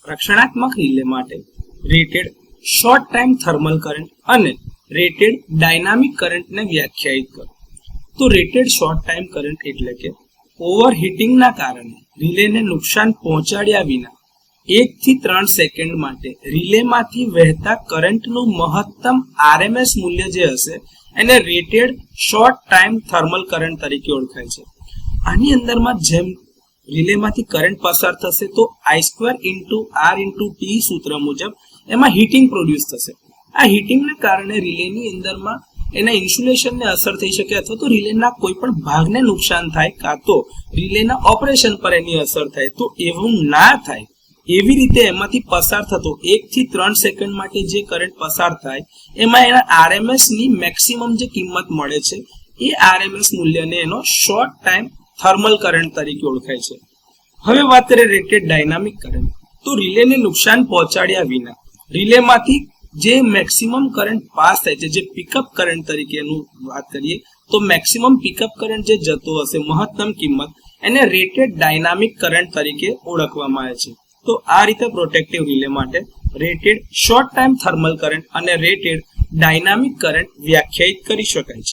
રક્ષણાત્મક રિલે માટે rated short time thermal current અને રેટેડ ડાયનામિક કરંટને વ્યાખ્યાયિત કરો. તો રેટેડ શોર્ટ ટાઈમ કરંટ એટલે કે ઓવરહીટિંગના કારણે રિલેને નુકસાન પહોંચાડ્યા વિના 1 થી 3 સેકન્ડ માટે રિલેમાંથી વહેતા કરંટનું મહત્તમ RMS મૂલ્ય જે હશે એને rated short time thermal current તરીકે ઓળખાય છે. આની અંદરમાં જેમ રિલેમાંથી કરંટ પસાર થશે તો I² × R × T સૂત્ર મુજબ એમાં હીટિંગ પ્રોડ્યુસ થશે. આ હીટિંગને કારણે રિલેની અંદરમાં એના ઇન્સ્યુલેશનને અસર થઈ શકે અથવા તો રિલેના કોઈ પણ ભાગને નુકસાન થાય કાં તો રિલેના ઓપરેશન પર એની અસર થાય. તો એવું ના થાય એવી રીતે એમાંથી પસાર થતો 1 થી 3 સેકન્ડ માટે જે કરંટ પસાર થાય એમાં એના RMS ની મેક્સિમમ જે કિંમત મળે છે એ RMS મૂલ્યને એનો શોર્ટ ટાઈમ થર્મલ કરંટ તરીકે ઓળખાય છે. હવે વાત કરીએ રેટેડ ડાયનામિક કરંટ. તો રિલેને નુકસાન પહોંચાડ્યા વિના રિલેમાંથી જે મેક્સિમમ કરંટ પાસ થાય છે, જે પિકઅપ કરંટ તરીકેનું વાત કરીએ તો મેક્સિમમ પિકઅપ કરંટ જે જતો હશે મહત્તમ કિંમત એને રેટેડ ડાયનામિક કરંટ તરીકે ઓળખવામાં આવે છે. તો આ રીતે પ્રોટેક્ટિવ રિલે માટે rated short time thermal current અને રેટેડ ડાયનામિક કરંટ વ્યાખ્યાયિત કરી શકાય છે.